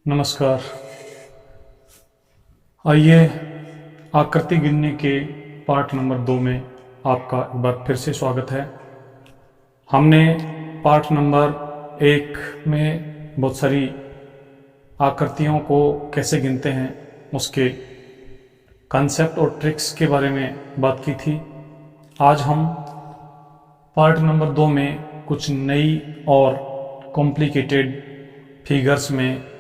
नमस्कार। आइए आकृति गिनने के पार्ट नंबर 2 में आपका एक बार फिर से स्वागत है। हमने पार्ट नंबर 1 में बहुत सारी आकृतियों को कैसे गिनते हैं उसके कंसेप्ट और ट्रिक्स के बारे में बात की थी। आज हम पार्ट नंबर 2 में कुछ नई और कॉम्प्लिकेटेड फिगर्स में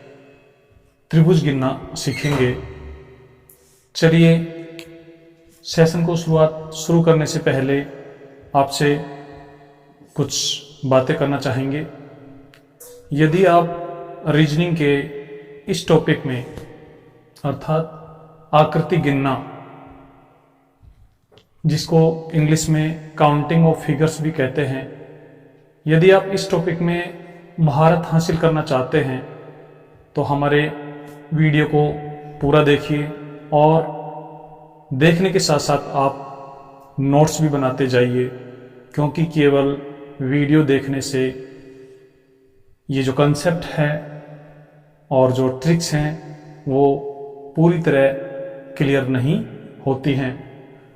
त्रिभुज गिनना सीखेंगे। चलिए सेशन को शुरू करने से पहले आपसे कुछ बातें करना चाहेंगे। यदि आप रीजनिंग के इस टॉपिक में अर्थात आकृति गिनना, जिसको इंग्लिश में काउंटिंग ऑफ फिगर्स भी कहते हैं, यदि आप इस टॉपिक में महारत हासिल करना चाहते हैं तो हमारे वीडियो को पूरा देखिए और देखने के साथ साथ आप नोट्स भी बनाते जाइए, क्योंकि केवल वीडियो देखने से ये जो कंसेप्ट है और जो ट्रिक्स हैं वो पूरी तरह क्लियर नहीं होती हैं।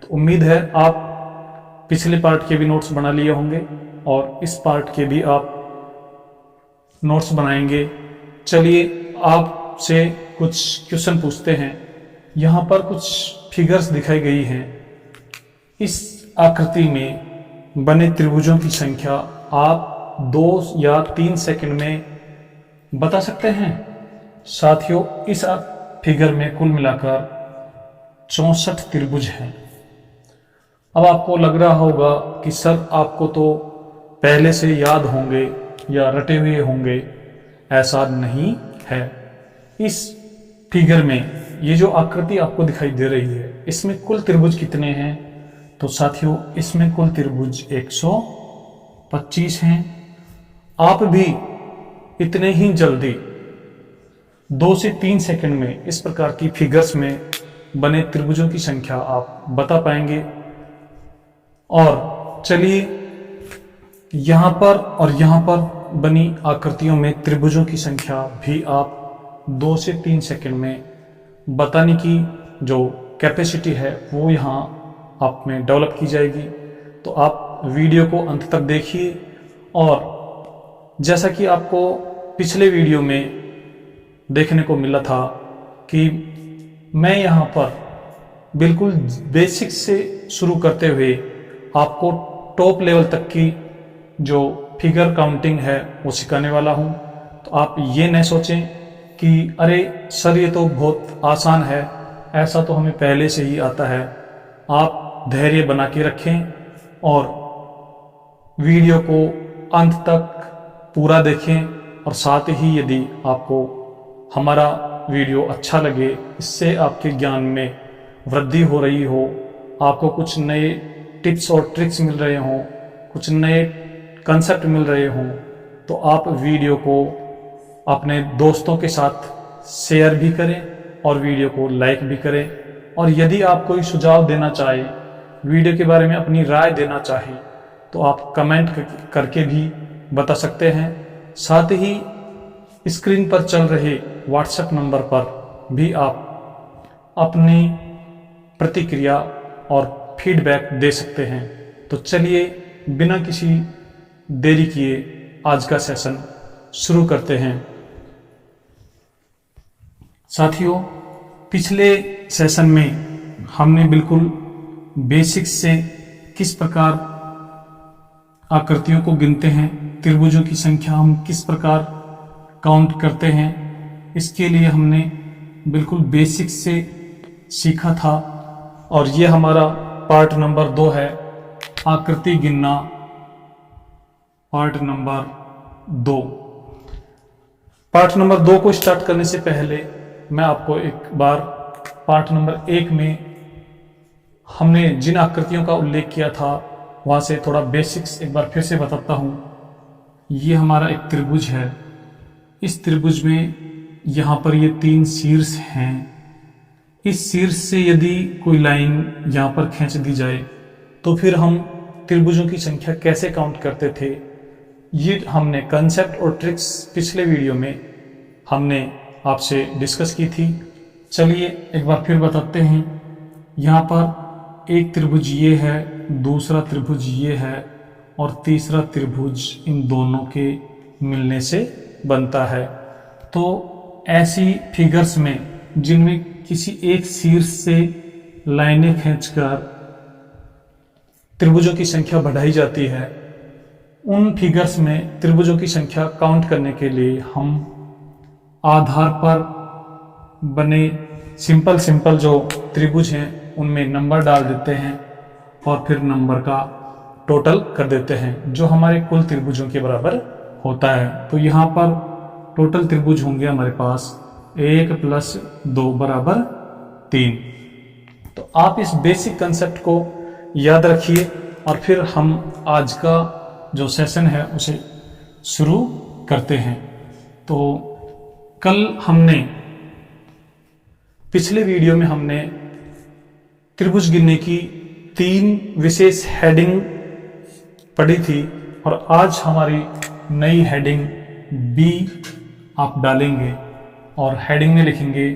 तो उम्मीद है आप पिछले पार्ट के भी नोट्स बना लिए होंगे और इस पार्ट के भी आप नोट्स बनाएंगे। चलिए आपसे कुछ क्वेश्चन पूछते हैं। यहाँ पर कुछ फिगर्स दिखाई गई हैं। इस आकृति में बने त्रिभुजों की संख्या आप 2 या 3 सेकंड में बता सकते हैं। साथियों, इस फिगर में कुल मिलाकर 64 त्रिभुज हैं। अब आपको लग रहा होगा कि सर आपको तो पहले से याद होंगे या रटे हुए होंगे। ऐसा नहीं है। इस फिगर में ये जो आकृति आपको दिखाई दे रही है, इसमें कुल त्रिभुज कितने हैं? तो साथियों, इसमें कुल त्रिभुज 125 हैं। आप भी इतने ही जल्दी 2 से 3 सेकंड में इस प्रकार की फिगर्स में बने त्रिभुजों की संख्या आप बता पाएंगे। और चलिए यहाँ पर और यहाँ पर बनी आकृतियों में त्रिभुजों की संख्या भी आप 2 से 3 सेकंड में बताने की जो कैपेसिटी है वो यहाँ आप में डेवलप की जाएगी। तो आप वीडियो को अंत तक देखिए। और जैसा कि आपको पिछले वीडियो में देखने को मिला था कि मैं यहाँ पर बिल्कुल बेसिक से शुरू करते हुए आपको टॉप लेवल तक की जो फिगर काउंटिंग है वो सिखाने वाला हूँ। तो आप ये न सोचें कि अरे सर ये तो बहुत आसान है, ऐसा तो हमें पहले से ही आता है। आप धैर्य बना के रखें और वीडियो को अंत तक पूरा देखें। और साथ ही यदि आपको हमारा वीडियो अच्छा लगे, इससे आपके ज्ञान में वृद्धि हो रही हो, आपको कुछ नए टिप्स और ट्रिक्स मिल रहे हों, कुछ नए कंसेप्ट मिल रहे हों, तो आप वीडियो को अपने दोस्तों के साथ शेयर भी करें और वीडियो को लाइक भी करें। और यदि आप कोई सुझाव देना चाहे, वीडियो के बारे में अपनी राय देना चाहें, तो आप कमेंट करके भी बता सकते हैं। साथ ही स्क्रीन पर चल रहे व्हाट्सएप नंबर पर भी आप अपनी प्रतिक्रिया और फीडबैक दे सकते हैं। तो चलिए बिना किसी देरी किए आज का सेशन शुरू करते हैं। साथियों, पिछले सेशन में हमने बिल्कुल बेसिक्स से किस प्रकार आकृतियों को गिनते हैं, त्रिभुजों की संख्या हम किस प्रकार काउंट करते हैं, इसके लिए हमने बिल्कुल बेसिक्स से सीखा था। और ये हमारा पार्ट नंबर 2 है, आकृति गिनना पार्ट नंबर 2। पार्ट नंबर 2 को स्टार्ट करने से पहले मैं आपको एक बार पार्ट नंबर 1 में हमने जिन आकृतियों का उल्लेख किया था वहाँ से थोड़ा बेसिक्स एक बार फिर से बताता हूँ। ये हमारा एक त्रिभुज है। इस त्रिभुज में यहाँ पर ये 3 शीर्ष हैं। इस शीर्ष से यदि कोई लाइन यहाँ पर खींच दी जाए तो फिर हम त्रिभुजों की संख्या कैसे काउंट करते थे, ये हमने कंसेप्ट और ट्रिक्स पिछले वीडियो में हमने आपसे डिस्कस की थी। चलिए एक बार फिर बताते हैं। यहाँ पर एक त्रिभुज ये है, दूसरा त्रिभुज ये है और तीसरा त्रिभुज इन दोनों के मिलने से बनता है। तो ऐसी फिगर्स में जिनमें किसी एक शीर्ष से लाइनें खींचकर त्रिभुजों की संख्या बढ़ाई जाती है, उन फिगर्स में त्रिभुजों की संख्या काउंट करने के लिए हम आधार पर बने सिंपल जो त्रिभुज हैं उनमें नंबर डाल देते हैं और फिर नंबर का टोटल कर देते हैं जो हमारे कुल त्रिभुजों के बराबर होता है। तो यहाँ पर टोटल त्रिभुज होंगे हमारे पास 1 + 2 = 3। तो आप इस बेसिक कंसेप्ट को याद रखिए और फिर हम आज का जो सेशन है उसे शुरू करते हैं। तो कल हमने पिछले वीडियो में हमने त्रिभुज गिनने की 3 विशेष हेडिंग पढ़ी थी और आज हमारी नई हेडिंग बी आप डालेंगे और हेडिंग में लिखेंगे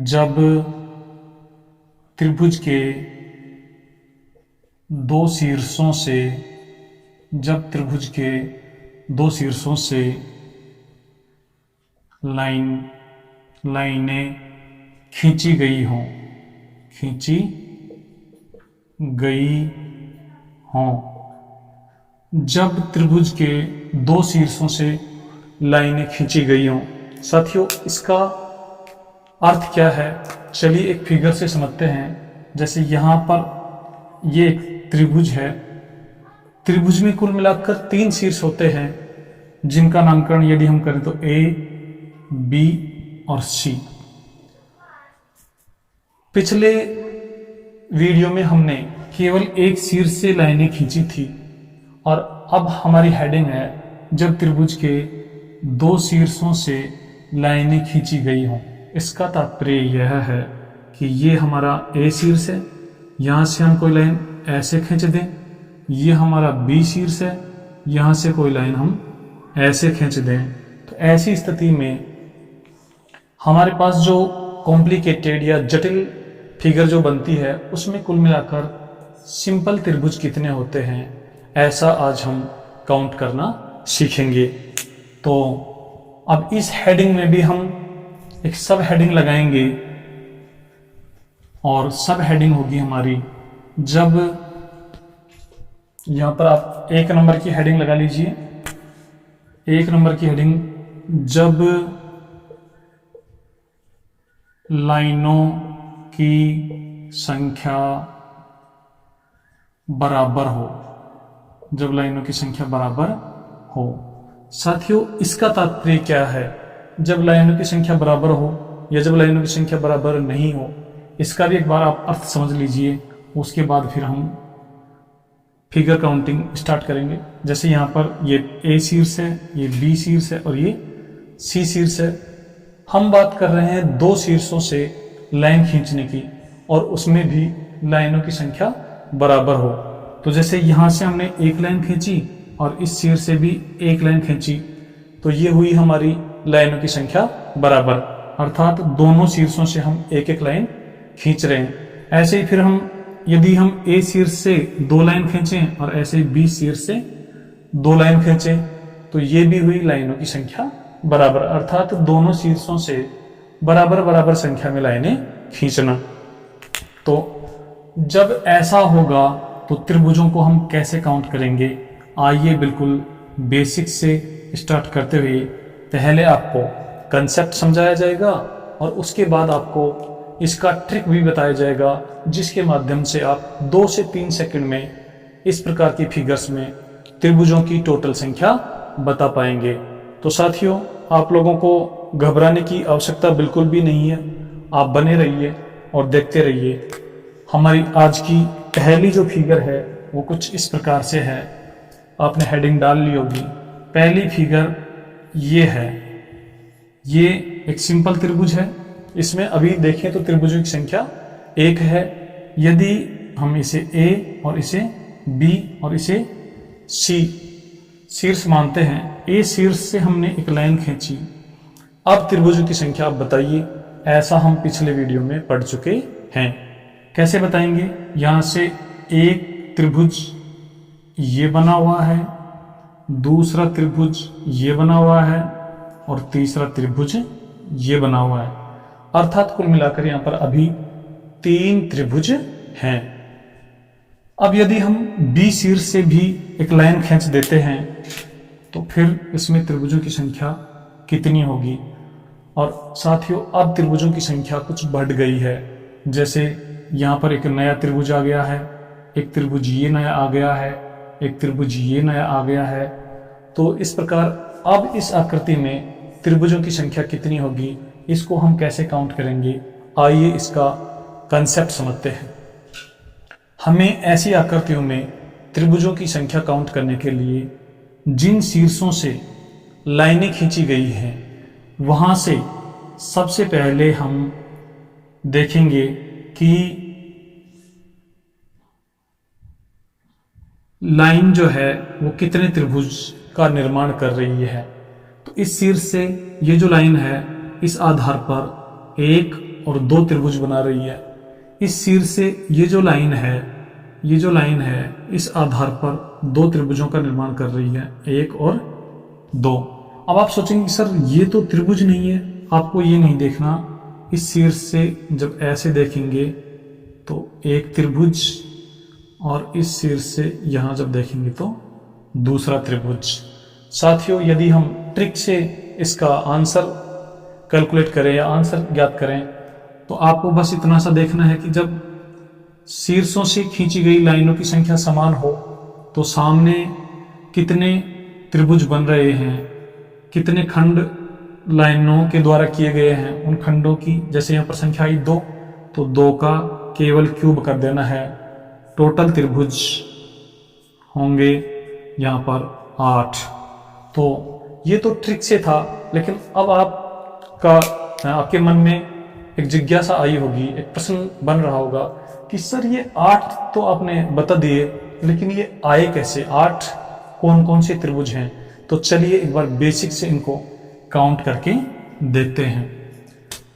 जब त्रिभुज के दो शीर्षों से लाइनें खींची गई हों। जब त्रिभुज के दो शीर्षों से लाइनें खींची गई हों। साथियों, इसका अर्थ क्या है, चलिए एक फिगर से समझते हैं। जैसे यहाँ पर ये एक त्रिभुज है। त्रिभुज में कुल मिलाकर 3 शीर्ष होते हैं जिनका नामकरण यदि हम करें तो A, B और C। पिछले वीडियो में हमने केवल एक शीर्ष से लाइनें खींची थी और अब हमारी हेडिंग है जब त्रिभुज के 2 शीर्षों से लाइनें खींची गई हों। इसका तात्पर्य यह है कि ये हमारा A शीर्ष है, यहाँ से हम कोई लाइन ऐसे खींच दें। ये हमारा B शीर्ष है, यहाँ से कोई लाइन हम ऐसे खींच दें। तो ऐसी स्थिति में हमारे पास जो कॉम्प्लिकेटेड या जटिल फिगर जो बनती है उसमें कुल मिलाकर सिंपल त्रिभुज कितने होते हैं, ऐसा आज हम काउंट करना सीखेंगे। तो अब इस हेडिंग में भी हम एक सब हेडिंग लगाएंगे और सब हेडिंग होगी हमारी जब, यहां पर आप 1 नंबर की हेडिंग लगा लीजिए। 1 नंबर की हेडिंग जब लाइनों की संख्या बराबर हो। जब लाइनों की संख्या बराबर हो। साथियों, इसका तात्पर्य क्या है, जब लाइनों की संख्या बराबर हो या जब लाइनों की संख्या बराबर नहीं हो, इसका भी एक बार आप अर्थ समझ लीजिए। उसके बाद फिर हम फिगर काउंटिंग स्टार्ट करेंगे। जैसे यहाँ पर ये A शीर्ष है, ये B शीर्ष है और ये C शीर्ष है। हम बात कर रहे हैं 2 शीर्षों से लाइन खींचने की और उसमें भी लाइनों की संख्या बराबर हो। तो जैसे यहाँ से हमने एक लाइन खींची और इस शीर्ष से भी एक लाइन खींची, तो ये हुई हमारी लाइनों की संख्या बराबर, अर्थात दोनों शीर्षों से हम एक एक लाइन खींच रहे हैं। ऐसे ही फिर हम यदि हम A शीर्ष से 2 लाइन खींचें और ऐसे ही B शीर्ष से 2 लाइन खींचें, तो ये भी हुई लाइनों की संख्या बराबर, अर्थात दोनों शीर्षों से बराबर संख्या में लाइनें खींचना। तो जब ऐसा होगा तो त्रिभुजों को हम कैसे काउंट करेंगे, आइए बिल्कुल बेसिक से स्टार्ट करते हुए पहले आपको कंसेप्ट समझाया जाएगा और उसके बाद आपको इसका ट्रिक भी बताया जाएगा, जिसके माध्यम से आप 2 से 3 सेकंड में इस प्रकार की फिगर्स में त्रिभुजों की टोटल संख्या बता पाएंगे। तो साथियों, आप लोगों को घबराने की आवश्यकता बिल्कुल भी नहीं है। आप बने रहिए और देखते रहिए। हमारी आज की पहली जो फिगर है वो कुछ इस प्रकार से है, आपने हेडिंग डाल ली होगी। पहली फिगर ये है, ये एक सिंपल त्रिभुज है। इसमें अभी देखें तो त्रिभुजों की संख्या 1 है। यदि हम इसे A और इसे B और इसे C शीर्ष मानते हैं, A शीर्ष से हमने एक लाइन खींची, अब त्रिभुजों की संख्या आप बताइए। ऐसा हम पिछले वीडियो में पढ़ चुके हैं। कैसे बताएंगे? यहां से एक त्रिभुज ये बना हुआ है, दूसरा त्रिभुज ये बना हुआ है और तीसरा त्रिभुज ये बना हुआ है। अर्थात कुल मिलाकर यहां पर अभी 3 त्रिभुज हैं। अब यदि हम बी शीर्ष से भी एक लाइन खींच देते हैं तो फिर इसमें त्रिभुजों की संख्या कितनी होगी? और साथियों, अब त्रिभुजों की संख्या कुछ बढ़ गई है। जैसे यहां पर एक नया त्रिभुज आ गया है, एक त्रिभुज ये नया आ गया है, एक त्रिभुज ये नया आ गया है। तो इस प्रकार अब इस आकृति में त्रिभुजों की संख्या कितनी होगी, इसको हम कैसे काउंट करेंगे? आइए इसका कंसेप्ट समझते हैं। हमें ऐसी आकृतियों में त्रिभुजों की संख्या काउंट करने के लिए जिन शीर्षों से लाइनें खींची गई हैं वहां से सबसे पहले हम देखेंगे कि लाइन जो है वो कितने त्रिभुज का निर्माण कर रही है। तो इस शीर्ष से ये जो लाइन है इस आधार पर 1 और 2 त्रिभुज बना रही है। इस शीर्ष से ये जो लाइन है इस आधार पर 2 त्रिभुजों का निर्माण कर रही है, 1 और 2। अब आप सोचेंगे सर ये तो त्रिभुज नहीं है। आपको ये नहीं देखना, इस शीर्ष से जब ऐसे देखेंगे तो एक त्रिभुज और इस शीर्ष से यहां जब देखेंगे तो दूसरा त्रिभुज। साथियों, यदि हम ट्रिक से इसका आंसर कैलकुलेट करें या आंसर ज्ञात करें तो आपको बस इतना सा देखना है कि जब शीर्षों से खींची गई लाइनों की संख्या समान हो तो सामने कितने त्रिभुज बन रहे हैं, कितने खंड लाइनों के द्वारा किए गए हैं, उन खंडों की जैसे यहाँ पर संख्या आई 2 तो 2 का केवल क्यूब कर देना है। टोटल त्रिभुज होंगे यहाँ पर 8। तो ये तो ट्रिक से था, लेकिन अब आपके मन में एक जिज्ञासा आई होगी, एक प्रश्न बन रहा होगा कि सर ये 8 तो आपने बता दिए, लेकिन ये आए कैसे? 8 कौन कौन से त्रिभुज हैं? तो चलिए एक बार बेसिक से इनको काउंट करके देखते हैं।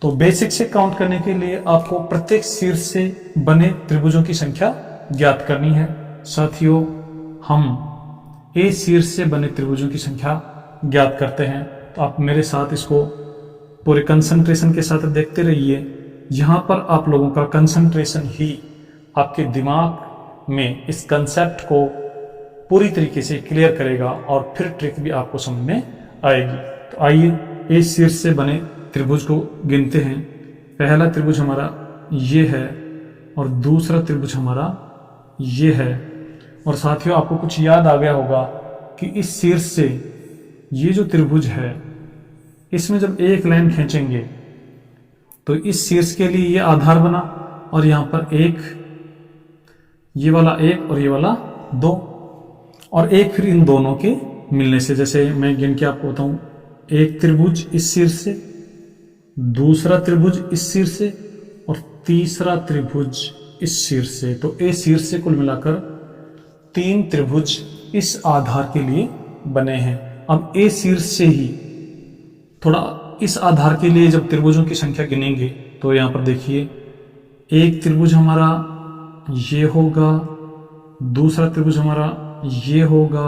तो बेसिक से काउंट करने के लिए आपको प्रत्येक शीर्ष से बने त्रिभुजों की संख्या ज्ञात करनी है। साथियों, हम ए शीर्ष से बने त्रिभुजों की संख्या ज्ञात करते हैं। तो आप मेरे साथ इसको पूरे कंसंट्रेशन के साथ देखते रहिए। यहाँ पर आप लोगों का कंसंट्रेशन ही आपके दिमाग में इस कंसेप्ट को पूरी तरीके से क्लियर करेगा और फिर ट्रिक भी आपको समझ में आएगी। तो आइए ए शीर्ष से बने त्रिभुज को गिनते हैं। पहला त्रिभुज हमारा ये है और दूसरा त्रिभुज हमारा ये है। और साथियों, आपको कुछ याद आ गया होगा कि इस शीर्ष से ये जो त्रिभुज है इसमें जब एक लाइन खींचेंगे तो इस शीर्ष के लिए ये आधार बना और यहां पर एक, ये वाला 1 और ये वाला 2 और एक फिर इन दोनों के मिलने से, जैसे मैं गिन के आपको बताऊं, एक त्रिभुज इस शीर्ष से, दूसरा त्रिभुज इस शीर्ष से और तीसरा त्रिभुज इस शीर्ष से। तो इस शीर्ष से कुल मिलाकर 3 त्रिभुज इस आधार के लिए बने हैं। अब ए शीर्ष से ही थोड़ा इस आधार के लिए जब त्रिभुजों की संख्या गिनेंगे तो यहां पर देखिए, एक त्रिभुज हमारा ये होगा, दूसरा त्रिभुज हमारा ये होगा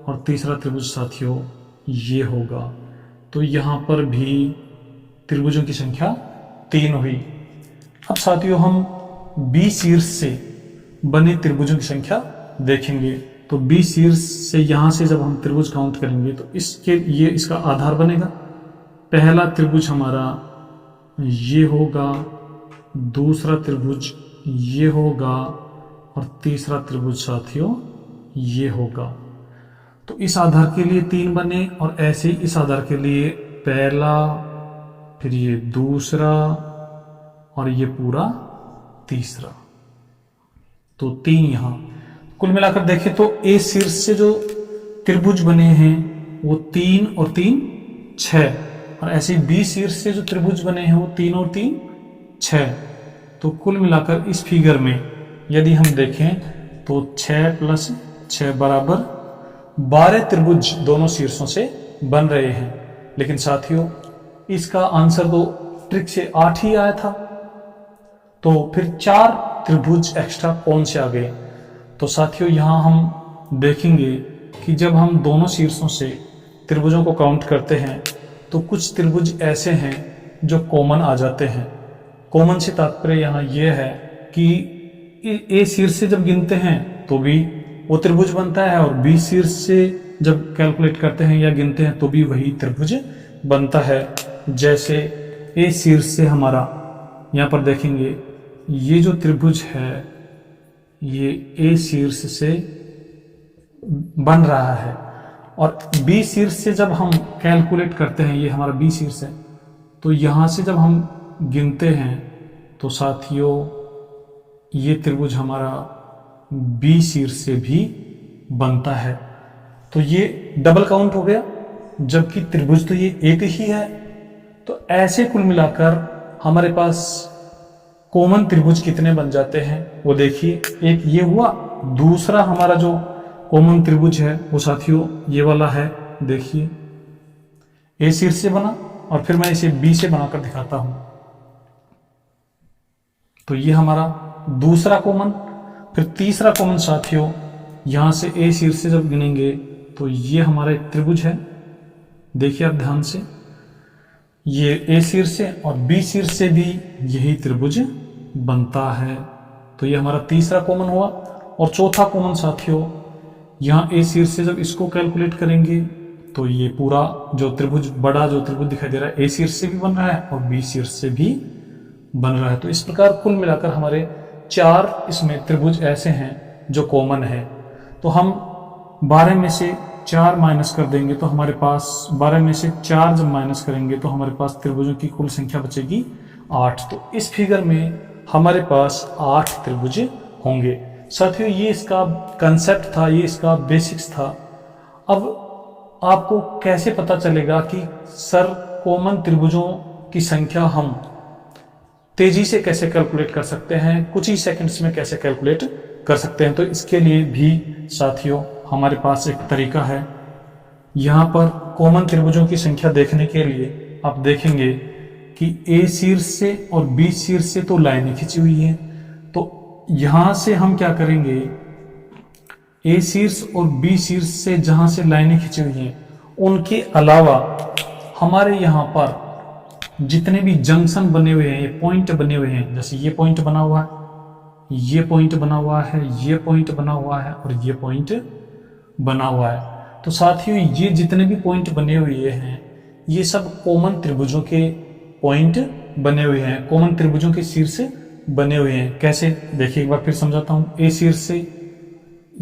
और तीसरा त्रिभुज साथियों ये होगा। तो यहां पर भी त्रिभुजों की संख्या 3 हुई। अब साथियों, हम बी शीर्ष से बने त्रिभुजों की संख्या देखेंगे। तो बी शीर्ष से यहां से जब हम त्रिभुज काउंट करेंगे तो ये इसका आधार बनेगा। पहला त्रिभुज हमारा ये होगा, दूसरा त्रिभुज ये होगा और तीसरा त्रिभुज साथियों ये होगा। तो इस आधार के लिए 3 बने और ऐसे ही इस आधार के लिए पहला, फिर ये दूसरा और ये पूरा तीसरा। तो 3 यहां कुल मिलाकर देखें तो ए शीर्ष से जो त्रिभुज बने हैं वो 3 और 3 6 और ऐसे बी शीर्ष से जो त्रिभुज बने हैं वो 3 और 3 6। तो कुल मिलाकर इस फिगर में यदि हम देखें तो 6 + 6 बराबर 12 त्रिभुज दोनों शीर्षों से बन रहे हैं। लेकिन साथियों, इसका आंसर तो ट्रिक से 8 ही आया था, तो फिर 4 त्रिभुज एक्स्ट्रा कौन से आ गए? तो साथियों यहाँ हम देखेंगे कि जब हम दोनों शीर्षों से त्रिभुजों को काउंट करते हैं तो कुछ त्रिभुज ऐसे हैं जो कॉमन आ जाते हैं। कॉमन से तात्पर्य यहाँ ये है कि ए शीर्ष से जब गिनते हैं तो भी वो त्रिभुज बनता है, और बी शीर्ष से जब कैलकुलेट करते हैं या गिनते हैं तो भी वही त्रिभुज बनता है। जैसे ए शीर्ष से हमारा यहाँ पर देखेंगे ये जो त्रिभुज है ये ए शीर्ष से बन रहा है, और बी शीर्ष से जब हम कैलकुलेट करते हैं, ये हमारा बी शीर्ष है, तो यहाँ से जब हम गिनते हैं तो साथियों ये त्रिभुज हमारा बी शीर्ष से भी बनता है। तो ये डबल काउंट हो गया, जबकि त्रिभुज तो ये एक ही है। तो ऐसे कुल मिलाकर हमारे पास कॉमन त्रिभुज कितने बन जाते हैं वो देखिए। एक ये हुआ, दूसरा हमारा जो कॉमन त्रिभुज है वो साथियों ये वाला है, देखिए ए शीर्ष से बना, और फिर मैं इसे बी से बनाकर दिखाता हूं। तो ये हमारा दूसरा कॉमन। फिर तीसरा कॉमन साथियों यहां से ए शीर्ष से जब गिनेंगे तो ये हमारा एक त्रिभुज है, देखिए आप ध्यान से, ये ए शीर्ष से और बी शीर्ष से भी यही त्रिभुज बनता है। तो ये हमारा तीसरा कॉमन हुआ। और चौथा कॉमन साथियों यहाँ ए शीर्ष से जब इसको कैलकुलेट करेंगे तो ये पूरा जो त्रिभुज, बड़ा जो त्रिभुज दिखाई दे रहा है, ए शीर्ष से भी बन रहा है और बी शीर्ष से भी बन रहा है। तो इस प्रकार कुल मिलाकर हमारे 4 इसमें त्रिभुज ऐसे हैं जो कॉमन है। तो हम 12 में से 4 माइनस कर देंगे तो हमारे पास 12 में से 4 जब माइनस करेंगे तो हमारे पास त्रिभुजों की कुल संख्या बचेगी 8। तो इस फिगर में हमारे पास 8 त्रिभुज होंगे। साथियों ये इसका कंसेप्ट था, ये इसका बेसिक्स था। अब आपको कैसे पता चलेगा कि सर कॉमन त्रिभुजों की संख्या हम तेजी से कैसे कैलकुलेट कर सकते हैं, कुछ ही सेकंड्स में कैसे कैलकुलेट कर सकते हैं? तो इसके लिए भी साथियों हमारे पास एक तरीका है। यहाँ पर कॉमन त्रिभुजों की संख्या देखने के लिए आप देखेंगे कि ए शीर्ष से और बी शीर्ष से तो लाइनें खींची हुई हैं। तो यहां से हम क्या करेंगे, ए शीर्ष और बी शीर्ष से जहां से लाइनें खींची हुई हैं उनके अलावा हमारे यहाँ पर जितने भी जंक्शन बने हुए हैं, ये पॉइंट बने हुए हैं, जैसे ये पॉइंट बना हुआ है, ये पॉइंट बना हुआ है, ये पॉइंट बना हुआ है और ये पॉइंट बना हुआ है। तो साथियों ये जितने भी पॉइंट बने हुए हैं ये सब कॉमन त्रिभुजों के पॉइंट बने हुए हैं, कॉमन त्रिभुजों के शीर्ष बने हुए हैं। कैसे देखिए, एक बार फिर समझाता हूं। ए शीर्ष से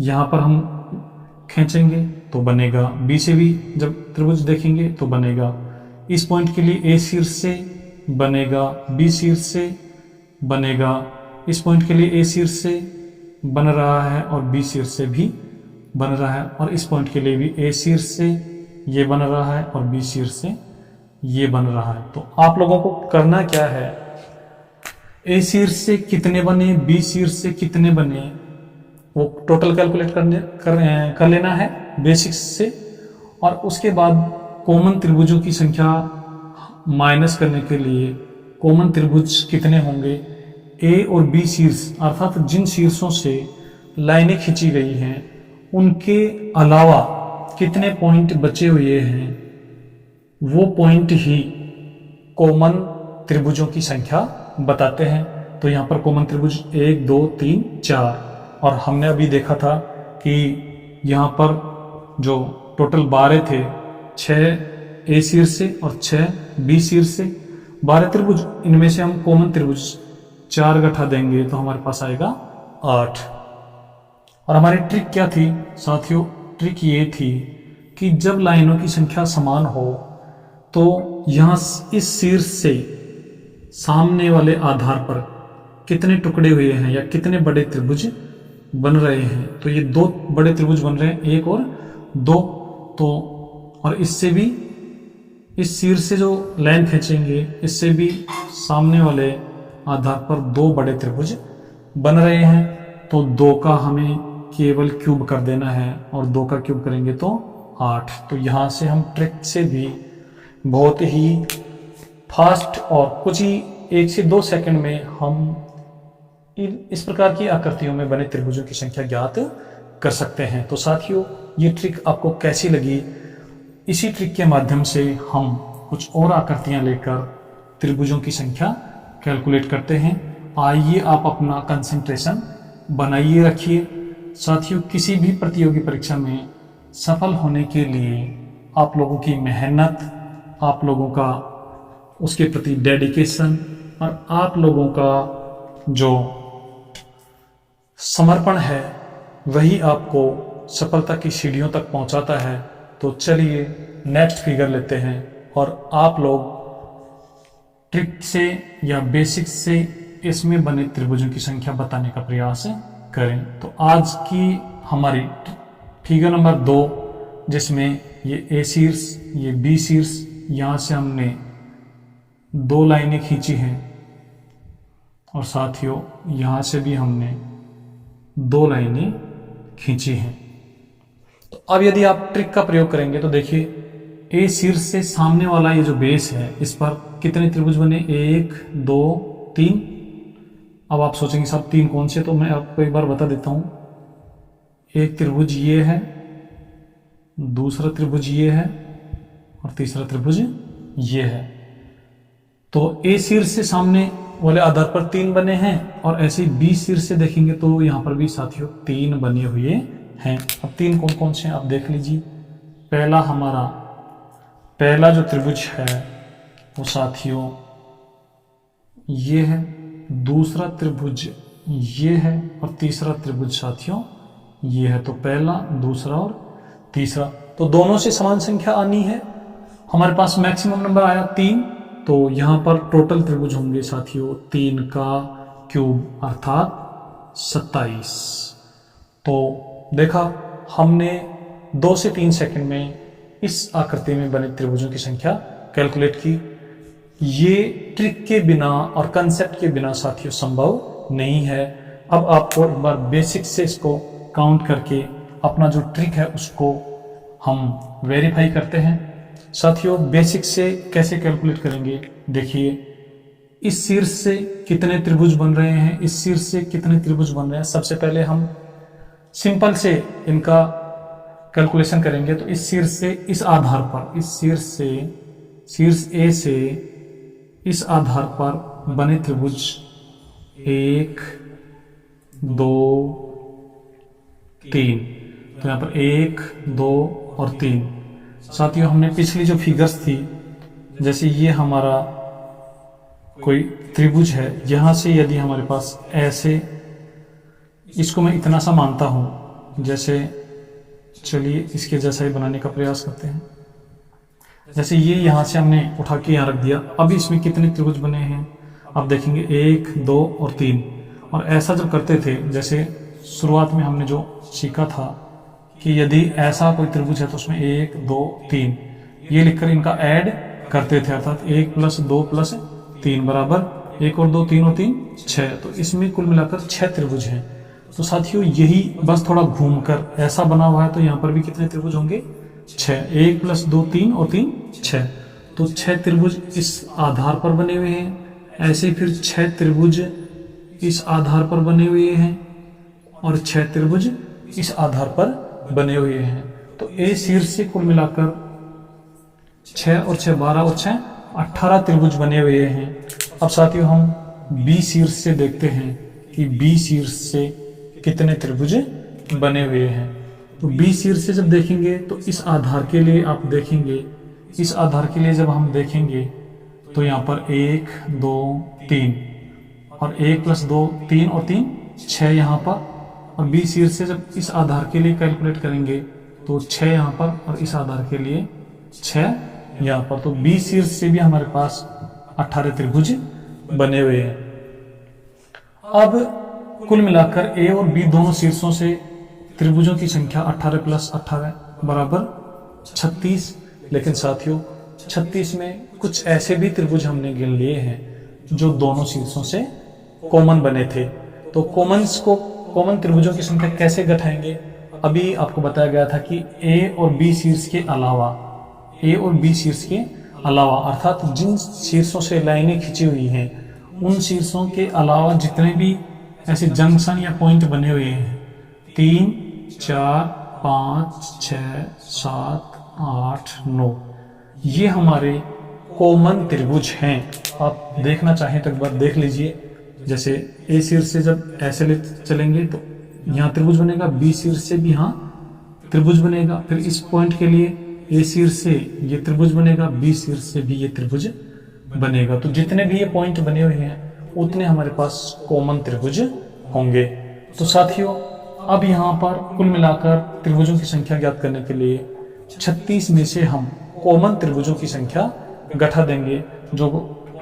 यहां पर हम खींचेंगे तो बनेगा, बी से भी जब त्रिभुज देखेंगे तो बनेगा। इस पॉइंट के लिए ए शीर्ष से बनेगा, बी शीर्ष से बनेगा, इस पॉइंट के लिए ए शीर्ष से बन रहा है और बी शीर्ष से भी बन रहा है, और इस पॉइंट के लिए भी ए शीर्ष से ये बन रहा है और बी शीर्ष से ये बन रहा है। तो आप लोगों को करना क्या है, ए शीर्ष से कितने बने, बी शीर्ष से कितने बने, वो टोटल कैलकुलेट कर लेना है बेसिक्स से, और उसके बाद कॉमन त्रिभुजों की संख्या माइनस करने के लिए कॉमन त्रिभुज कितने होंगे, ए और बी शीर्ष अर्थात जिन शीर्षों से लाइनें खींची गई हैं उनके अलावा कितने पॉइंट बचे हुए हैं, वो पॉइंट ही कॉमन त्रिभुजों की संख्या बताते हैं। तो यहाँ पर कॉमन त्रिभुज 1 2 3 4, और हमने अभी देखा था कि यहाँ पर जो टोटल 12 थे, 6 ए शीर्ष से और 6 बी शीर्ष से, 12 त्रिभुज, इनमें से हम कॉमन त्रिभुज 4 गठा देंगे तो हमारे पास आएगा 8। और हमारी ट्रिक क्या थी साथियों, ट्रिक ये थी कि जब लाइनों की संख्या समान हो तो यहाँ इस शीर्ष से सामने वाले आधार पर कितने टुकड़े हुए हैं या कितने बड़े त्रिभुज बन रहे हैं। तो ये 2 बड़े त्रिभुज बन रहे हैं, 1 और 2। तो और इससे भी, इस शीर्ष से जो लाइन खींचेंगे इससे भी सामने वाले आधार पर 2 बड़े त्रिभुज बन रहे हैं। तो 2 का हमें केवल क्यूब कर देना है, और 2 का क्यूब करेंगे तो 8। तो यहाँ से हम ट्रिक से भी बहुत ही फास्ट और कुछ ही 1 से 2 सेकंड में हम इस प्रकार की आकृतियों में बने त्रिभुजों की संख्या ज्ञात कर सकते हैं। तो साथियों, ये ट्रिक आपको कैसी लगी? इसी ट्रिक के माध्यम से हम कुछ और आकृतियां लेकर त्रिभुजों की संख्या कैलकुलेट करते हैं। आइए आप अपना कंसंट्रेशन बनाइए रखिए। साथियों, किसी भी प्रतियोगी परीक्षा में सफल होने के लिए आप लोगों की मेहनत, आप लोगों का उसके प्रति डेडिकेशन और आप लोगों का जो समर्पण है वही आपको सफलता की सीढ़ियों तक पहुंचाता है। तो चलिए नेक्स्ट फिगर लेते हैं और आप लोग ट्रिक से या बेसिक्स से इसमें बने त्रिभुजों की संख्या बताने का प्रयास करें। तो आज की हमारी फिगर नंबर 2, जिसमें ये ए शीर्ष, ये बी शीर्ष, यहाँ से हमने 2 लाइनें खींची हैं और साथियों यहाँ से भी हमने 2 लाइनें खींची हैं। तो अब यदि आप ट्रिक का प्रयोग करेंगे तो देखिए, ए शीर्ष से सामने वाला ये जो बेस है, इस पर कितने त्रिभुज बने? 1 2 3। अब आप सोचेंगे साहब 3 कौन से? तो मैं आपको एक बार बता देता हूं। एक त्रिभुज ये है, दूसरा त्रिभुज ये है और तीसरा त्रिभुज ये है। तो ए शीर्ष से सामने वाले आधार पर 3 बने हैं और ऐसे ही बी शीर्ष से देखेंगे तो यहां पर भी साथियों 3 बने हुए हैं। अब 3 कौन कौन से हैं आप देख लीजिए। पहला जो त्रिभुज है वो साथियों ये है, दूसरा त्रिभुज ये है और तीसरा त्रिभुज साथियों ये है। तो पहला, दूसरा और तीसरा, तो दोनों से समान संख्या आनी है। हमारे पास मैक्सिमम नंबर आया 3, तो यहां पर टोटल त्रिभुज होंगे साथियों 3 का क्यूब अर्थात 27। तो देखा, हमने 2 से 3 सेकंड में इस आकृति में बने त्रिभुजों की संख्या कैलकुलेट की। ये ट्रिक के बिना और कंसेप्ट के बिना साथियों संभव नहीं है। अब आपको एक बार बेसिक से इसको काउंट करके अपना जो ट्रिक है उसको हम वेरीफाई करते हैं। साथियों, बेसिक से कैसे कैलकुलेट करेंगे? देखिए, इस शीर्ष से कितने त्रिभुज बन रहे हैं, इस शीर्ष से कितने त्रिभुज बन रहे हैं। सबसे पहले हम सिंपल से इनका कैलकुलेशन करेंगे। तो इस शीर्ष से इस आधार पर, इस शीर्ष से, शीर्ष ए से इस आधार पर बने त्रिभुज 1 2 3। तो यहां पर 1 2 और 3। साथियों, हमने पिछली जो फिगर्स थी, जैसे ये हमारा कोई त्रिभुज है, यहां से यदि हमारे पास ऐसे, इसको मैं इतना सा मानता हूं, जैसे चलिए इसके जैसा ही बनाने का प्रयास करते हैं। जैसे ये यहां से हमने उठा के यहां रख दिया। अब इसमें कितने त्रिभुज बने हैं आप देखेंगे? 1 2 और 3। और ऐसा जब करते थे, जैसे शुरुआत में हमने जो सीखा था कि यदि ऐसा कोई त्रिभुज है तो उसमें 1 2 3 ये लिखकर इनका ऐड करते थे, अर्थात 1 + 2 + 3 बराबर 1 और 2 3 और 3 6। तो इसमें कुल मिलाकर 6 त्रिभुज हैं। तो साथियों, यही बस थोड़ा घूमकर ऐसा बना हुआ है, तो यहाँ पर भी कितने त्रिभुज होंगे? 6। 1 + 2 3 और 3 6। तो 6 त्रिभुज इस आधार पर बने हुए हैं। ऐसे फिर 6 त्रिभुज इस आधार पर बने हुए हैं और 6 त्रिभुज इस आधार पर बने हुए हैं। तो ए शीर्ष से कुल मिलाकर 6 और 6 12 और 6 18 त्रिभुज बने हुए हैं। अब साथियों, हम बी शीर्ष से देखते हैं कि बी शीर्ष से कितने त्रिभुज बने हुए हैं। तो बी शीर्ष से जब देखेंगे तो इस आधार के लिए आप देखेंगे, इस आधार के लिए जब हम देखेंगे तो यहाँ पर 1 2 3 और 1 + 2 3 और 3 6 यहाँ पर। और बी शीर्ष से जब इस आधार के लिए कैलकुलेट करेंगे तो 6 यहाँ पर और इस आधार के लिए 6 यहाँ पर। तो बी शीर्ष से भी हमारे पास 18 त्रिभुज बने हुए हैं। अब कुल मिलाकर ए और बी दोनों शीर्षों से त्रिभुजों की संख्या 18 + 18 बराबर 36। लेकिन साथियों, 36 में कुछ ऐसे भी त्रिभुज हमने गिन लिए हैं जो दोनों शीर्षों से कॉमन बने थे। तो कॉमन त्रिभुजों की संख्या कैसे घटाएंगे? अभी आपको बताया गया था कि ए और बी शीर्ष के अलावा, अर्थात जिन शीर्षों से लाइनें खींची हुई हैं उन शीर्षों के अलावा जितने भी ऐसे जंक्शन या पॉइंट बने हुए हैं, 3, 4, 5, 6, 7, 8, 9, ये हमारे कॉमन त्रिभुज हैं। आप देखना चाहें तो एक बार देख लीजिए। जैसे ए शीर्ष से जब ऐसे ले चलेंगे तो यहाँ त्रिभुज बनेगा, बी शीर्ष से भी यहाँ त्रिभुज बनेगा, फिर इस पॉइंट के लिए ए शीर्ष से ये त्रिभुज बनेगा, बी शीर्ष से भी ये त्रिभुज बनेगा। तो जितने भी ये पॉइंट बने हुए हैं उतने हमारे पास कॉमन त्रिभुज होंगे। तो साथियों, अब यहाँ पर कुल मिलाकर त्रिभुजों की संख्या ज्ञात करने के लिए 36 में से हम कॉमन त्रिभुजों की संख्या घटा देंगे। जो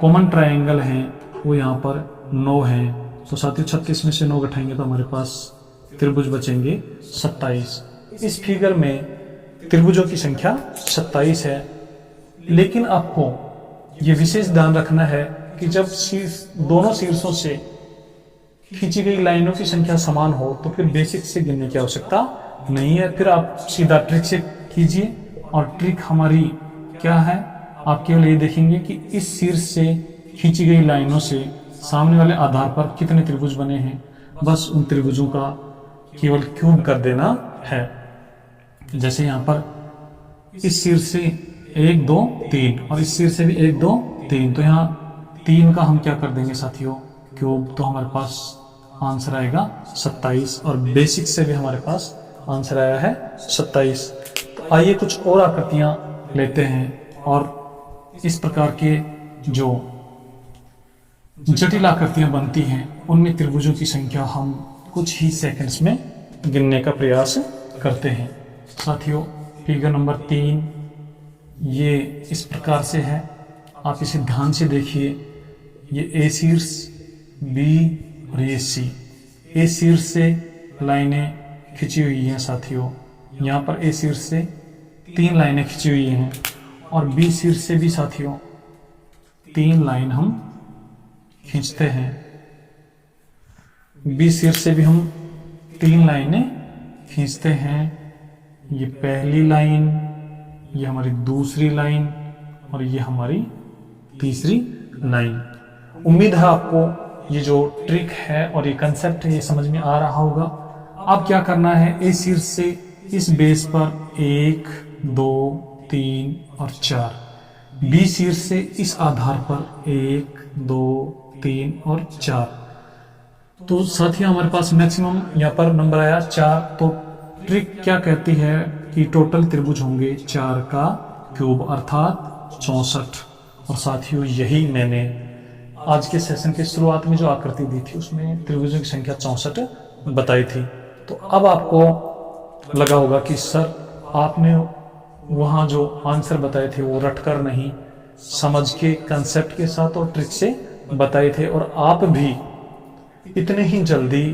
कॉमन ट्रायंगल हैं वो यहाँ पर 9 हैं। तो साथियों 36 में से 9 घटाएंगे तो हमारे पास त्रिभुज बचेंगे 27। इस फिगर में त्रिभुजों की संख्या 27 है, लेकिन आपको ये विशेष ध्यान रखना है कि जब दोनों शीर्षों से खींची गई लाइनों की संख्या समान हो तो फिर बेसिक से गिनने की आवश्यकता नहीं है। फिर आप सीधा ट्रिक से कीजिए, और ट्रिक हमारी क्या है, आप केवल ये देखेंगे कि इस शीर्ष से खींची गई लाइनों से सामने वाले आधार पर कितने त्रिभुज बने हैं, बस उन त्रिभुजों का केवल क्यूब कर देना है। जैसे यहाँ पर इस शीर्ष से 1, 2, 3 और इस शीर्ष से भी 1, 2, 3, तो यहाँ 3 का हम क्या कर देंगे साथियों, क्यूब। तो हमारे पास आंसर आएगा 27, और बेसिक से भी हमारे पास आंसर आया है 27। तो आइए कुछ और आकृतियां लेते हैं, और इस प्रकार के जो जटिल आकृतियां बनती हैं उनमें त्रिभुजों की संख्या हम कुछ ही सेकंड्स में गिनने का प्रयास करते हैं। साथियों, फिगर नंबर 3 ये इस प्रकार से है, आप इसे ध्यान से देखिए। ये ए शीर्ष, बी और ये सी। ए शीर्ष से लाइनें खिंची हुई हैं साथियों। यहाँ पर ए शीर्ष से 3 लाइनें खिंची हुई हैं, और बी शीर्ष से भी साथियों 3 लाइन हम खींचते हैं। बी शीर्ष से भी हम 3 लाइनें खींचते हैं। ये पहली लाइन, ये हमारी दूसरी लाइन, और ये हमारी तीसरी लाइन। उम्मीद है आपको ये जो ट्रिक है और ये कंसेप्ट है ये समझ में आ रहा होगा। अब क्या करना है, ए शीर्ष से इस बेस पर 1, 2, 3 और 4, बी शीर्ष से इस आधार पर 1, 2, 3 और 4। तो साथियों हमारे पास मैक्सिमम यहाँ पर नंबर आया 4। तो ट्रिक क्या कहती है कि टोटल त्रिभुज होंगे 4 का क्यूब, अर्थात 64। और साथियों यही मैंने आज के सेशन के शुरुआत में जो आकृति दी थी उसमें त्रिभुजों की संख्या 64 बताई थी। तो अब आपको लगा होगा कि सर आपने वहाँ जो आंसर बताए थे वो रटकर नहीं, समझ के कंसेप्ट के साथ और ट्रिक से बताए थे, और आप भी इतने ही जल्दी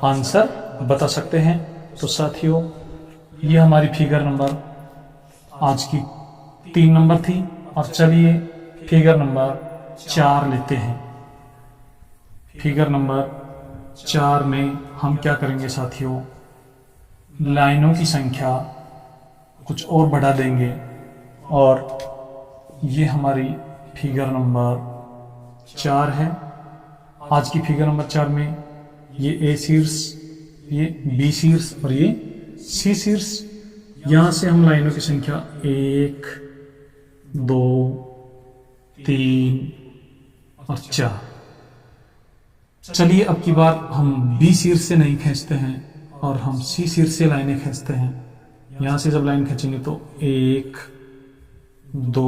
आंसर बता सकते हैं। तो साथियों ये हमारी फिगर नंबर आज की 3 नंबर थी, और चलिए फिगर नंबर 4 लेते हैं। फिगर नंबर 4 में हम क्या करेंगे साथियों, लाइनों की संख्या कुछ और बढ़ा देंगे, और ये हमारी फिगर नंबर 4 है। आज की फिगर नंबर 4 में ये ए शीर्ष, ये बी शीर्ष और ये सी शीर्ष, यहां से हम लाइनों की संख्या 1, 2, 3 और 4। चलिए अब की बार हम बी शीर्ष से नहीं खींचते हैं और हम सी शीर्ष से लाइनें खींचते हैं। यहां से जब लाइन खींचेंगे तो 1, 2,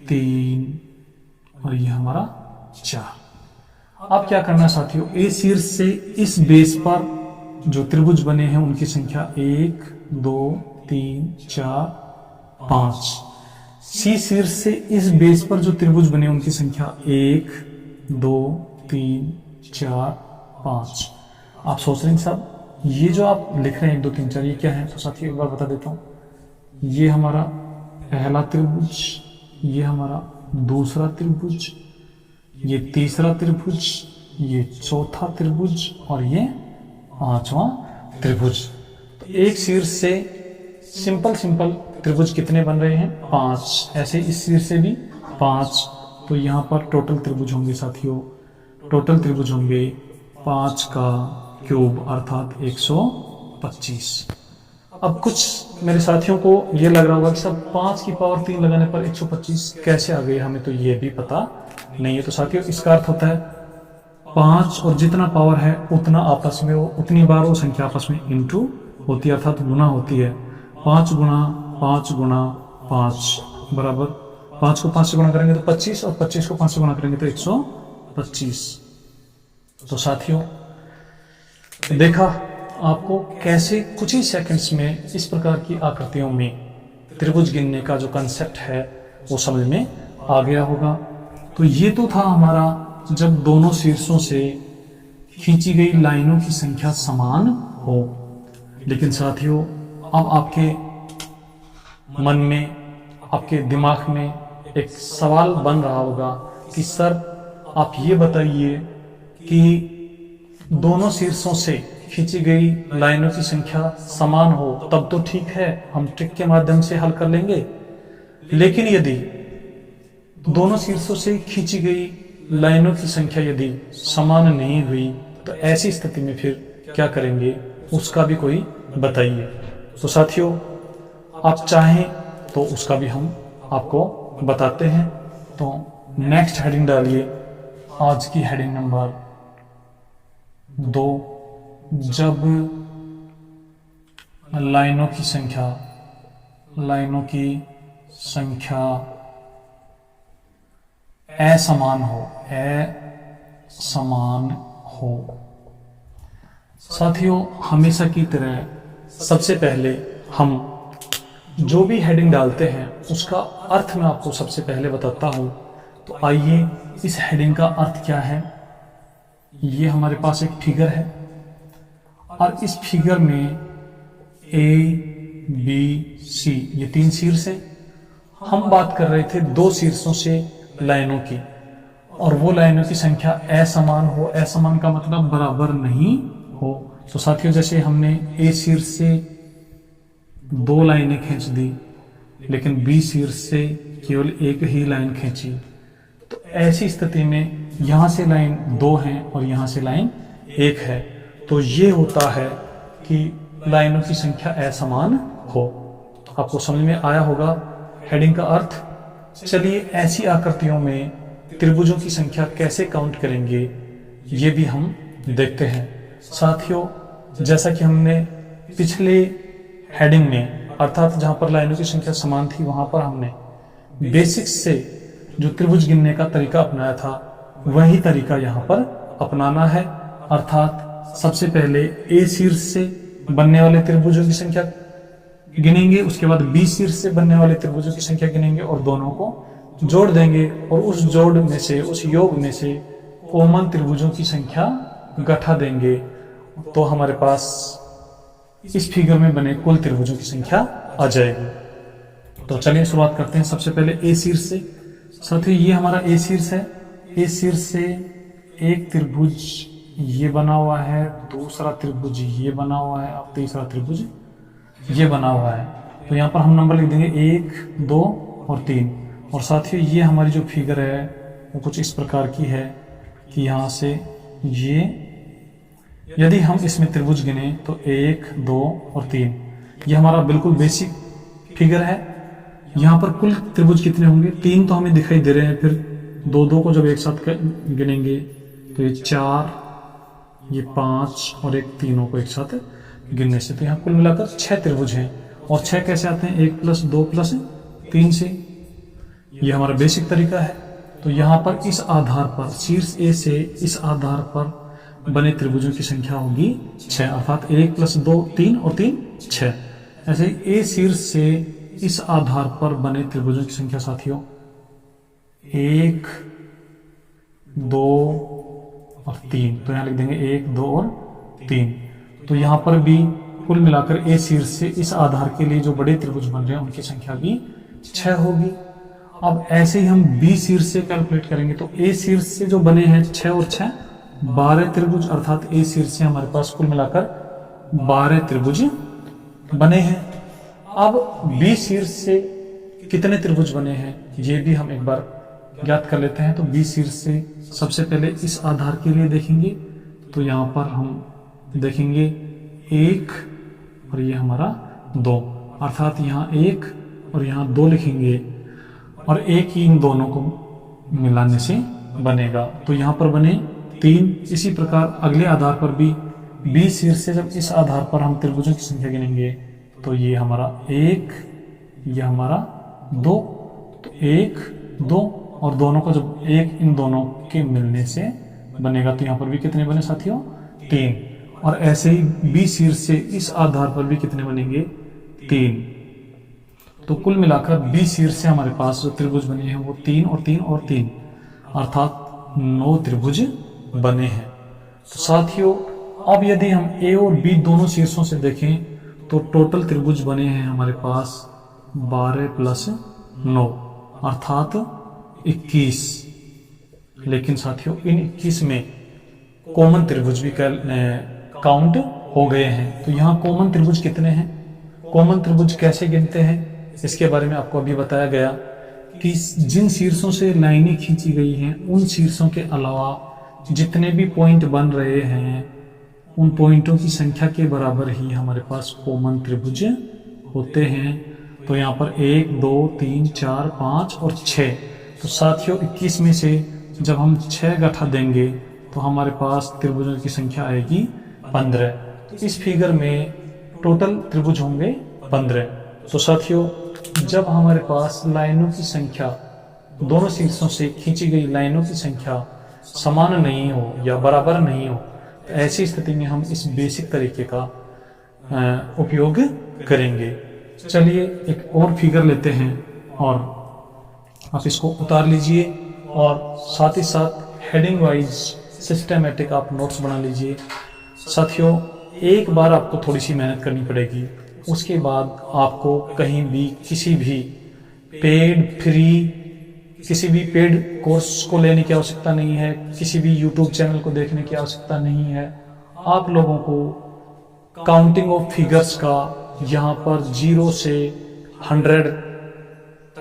3 और ये हमारा 4। अब क्या करना साथियों, ए शीर्ष से इस बेस पर जो त्रिभुज बने हैं उनकी संख्या 1, 2, 3, 4, 5। सी शीर्ष से इस बेस पर जो त्रिभुज बने उनकी संख्या 1, 2, 3, 4, 5। आप सोच रहे हैं साहब ये जो आप लिख रहे हैं 1, 2, 3, 4 ये क्या है? तो साथियों एक बार बता देता हूं। ये हमारा पहला त्रिभुज, ये हमारा दूसरा त्रिभुज, ये तीसरा त्रिभुज, ये चौथा त्रिभुज और ये 5वां त्रिभुज। तो एक शीर्ष से सिंपल सिंपल त्रिभुज कितने बन रहे हैं? 5। ऐसे इस सिर से भी 5। तो यहाँ पर टोटल त्रिभुज होंगे साथियों, टोटल त्रिभुज होंगे 5 का क्यूब अर्थात 125। अब कुछ मेरे साथियों को ये लग रहा होगा कि सब 5 की पावर 3 लगाने पर 125 कैसे आ गई, हमें तो ये भी पता नहीं है। तो साथियों इसका अर्थ होता है 5 और जितना पावर है उतना आपस में वो उतनी बार वो संख्या आपस में इंटू होती है अर्थात गुना होती है। 5 गुणा 5 गुणा 5 बराबर 5 को 5 से गुणा करेंगे तो 25 और 25 को 5 से गुणा करेंगे तो 125। तो साथियों देखा आपको कैसे कुछ ही सेकंड्स में इस प्रकार की आकृतियों में त्रिभुज गिनने का जो कंसेप्ट है वो समझ में आ गया होगा। तो ये तो था हमारा जब दोनों शीर्षों से खींची गई लाइनों की संख्या समान हो। लेकिन साथियों अब आपके मन में, आपके दिमाग में एक सवाल बन रहा होगा कि सर आप ये बताइए कि दोनों शीर्षों से खींची गई लाइनों की संख्या समान हो तब तो ठीक है, हम ट्रिक के माध्यम से हल कर लेंगे। लेकिन यदि दोनों शीर्षों से खींची गई लाइनों की संख्या यदि समान नहीं हुई तो ऐसी स्थिति में फिर क्या करेंगे, उसका भी कोई बताइए। तो साथियों आप चाहें तो उसका भी हम आपको बताते हैं। तो नेक्स्ट हेडिंग डालिए, आज की हेडिंग नंबर 2, जब लाइनों की संख्या असमान हो। साथियों हमेशा की तरह सबसे पहले हम जो भी हेडिंग डालते हैं उसका अर्थ मैं आपको सबसे पहले बताता हूं। तो आइए इस हेडिंग का अर्थ क्या है। ये हमारे पास एक फिगर है और इस फिगर में A, B, C ये 3 शीर्ष हैं। हम बात कर रहे थे 2 शीर्षों से लाइनों की, और वो लाइनों की संख्या असमान हो। असमान का मतलब बराबर नहीं हो। तो साथियों जैसे हमने A शीर्ष से 2 लाइनें खींच दी लेकिन B शीर्ष से केवल एक ही लाइन खींची, तो ऐसी स्थिति में यहां से लाइन 2 है और यहां से लाइन 1 है। तो ये होता है कि लाइनों की संख्या असमान हो। आपको समझ में आया होगा हेडिंग का अर्थ। चलिए ऐसी आकृतियों में त्रिभुजों की संख्या कैसे काउंट करेंगे ये भी हम देखते हैं। साथियों जैसा कि हमने पिछले हेडिंग में अर्थात जहां पर लाइनों की संख्या समान थी वहां पर हमने बेसिक्स से जो त्रिभुज गिनने का तरीका अपनाया था वही तरीका यहाँ पर अपनाना है। अर्थात सबसे पहले A शीर्ष से बनने वाले त्रिभुजों की संख्या गिनेंगे, उसके बाद B शीर्ष से बनने वाले त्रिभुजों की संख्या गिनेंगे और दोनों को जोड़ देंगे और उस जोड़ में से, उस योग में से कॉमन त्रिभुजों की संख्या घटा देंगे। तो हमारे पास इस फिगर में बने कुल त्रिभुजों की संख्या आ जाएगी। तो चलिए शुरुआत करते हैं सबसे पहले A शीर्ष से। साथियों ये हमारा A शीर्ष है। A शीर्ष से एक त्रिभुज ये बना हुआ है, दूसरा त्रिभुज ये बना हुआ है, अब तीसरा त्रिभुज ये बना हुआ है। तो यहाँ पर हम नंबर लिख देंगे 1, 2 और 3। और साथियों ये हमारी जो फिगर है वो कुछ इस प्रकार की है कि यहाँ से ये, यदि हम इसमें त्रिभुज गिने तो 1, 2 और 3, ये हमारा बिल्कुल बेसिक फिगर है। यहाँ पर कुल त्रिभुज कितने होंगे? 3 तो हमें दिखाई दे रहे हैं, फिर 2 को जब एक साथ गिनेंगे तो ये 4, ये 5 और एक 3 को एक साथ गिनने से तो यहाँ कुल मिलाकर 6 त्रिभुज हैं। और 6 कैसे आते हैं? 1 + 2 + 3 से। ये हमारा बेसिक तरीका है। तो यहाँ पर इस आधार पर शीर्ष A से इस आधार पर बने त्रिभुजों की संख्या होगी 6, अर्थात 1 + 2 3 और 3 6। ऐसे A शीर्ष से इस आधार पर बने त्रिभुजों की संख्या साथियों 1, 2 और 3। तो यहाँ लिख देंगे 1, 2 और 3। तो यहाँ पर भी कुल मिलाकर A शीर्ष से इस आधार के लिए जो बड़े त्रिभुज बन रहे हैं उनकी संख्या भी 6 होगी। अब ऐसे ही हम B शीर्ष से कैलकुलेट करेंगे तो A शीर्ष से जो बने हैं 6 और 6 12 त्रिभुज, अर्थात A शीर्ष से हमारे पास कुल मिलाकर 12 त्रिभुज बने हैं। अब बी शीर्ष से कितने त्रिभुज बने हैं ये भी हम एक बार ज्ञात कर लेते हैं। तो बी शीर्ष से सबसे पहले इस आधार के लिए देखेंगे, तो यहाँ पर हम देखेंगे 1 और ये हमारा 2, अर्थात यहाँ 1 और यहाँ 2 लिखेंगे और 1 ही इन दोनों को मिलाने से बनेगा, तो यहाँ पर बने 3। इसी प्रकार अगले आधार पर भी बी शीर्ष से जब इस आधार पर हम त्रिभुजों की संख्या गिनेंगे तो ये हमारा 1, ये हमारा 2, तो 1 2 और दोनों को जब 1 इन दोनों के मिलने से बनेगा, तो यहाँ पर भी कितने बने साथियों 3। और ऐसे ही बी शीर्ष से इस आधार पर भी कितने बनेंगे 3। तो कुल मिलाकर बी शीर्ष से हमारे पास जो त्रिभुज बने हैं वो 3 और 3 और 3 अर्थात 9 त्रिभुज बने हैं। तो साथियों अब यदि हम ए और बी दोनों शीर्षों से देखें तो टोटल त्रिभुज बने हैं हमारे पास 12 + 9 अर्थात 21। लेकिन साथियों इन 21 में कॉमन त्रिभुज भी काउंट हो गए हैं। तो यहाँ कॉमन त्रिभुज कितने हैं, कॉमन त्रिभुज कैसे गिनते हैं इसके बारे में आपको अभी बताया गया कि जिन शीर्षों से लाइनें खींची गई हैं उन शीर्षों के अलावा जितने भी पॉइंट बन रहे हैं उन पॉइंटों की संख्या के बराबर ही हमारे पास कॉमन त्रिभुज होते हैं। तो यहाँ पर 1 2 3 4 5 और 6। तो साथियों 21 में से जब हम 6 गठा देंगे तो हमारे पास त्रिभुजों की संख्या आएगी 15। तो इस फिगर में टोटल त्रिभुज होंगे 15। तो साथियों जब हमारे पास लाइनों की संख्या दोनों शीर्षों से खींची गई लाइनों की संख्या समान नहीं हो या बराबर नहीं हो, तो ऐसी स्थिति में हम इस बेसिक तरीके का उपयोग करेंगे। चलिए एक और फिगर लेते हैं और आप इसको उतार लीजिए और साथ ही साथ हेडिंग वाइज सिस्टमेटिक आप नोट्स बना लीजिए। साथियों एक बार आपको थोड़ी सी मेहनत करनी पड़ेगी, उसके बाद आपको कहीं भी किसी भी पेड कोर्स को लेने की आवश्यकता नहीं है, किसी भी यूट्यूब चैनल को देखने की आवश्यकता नहीं है। आप लोगों को काउंटिंग ऑफ फिगर्स का यहाँ पर 0 से 100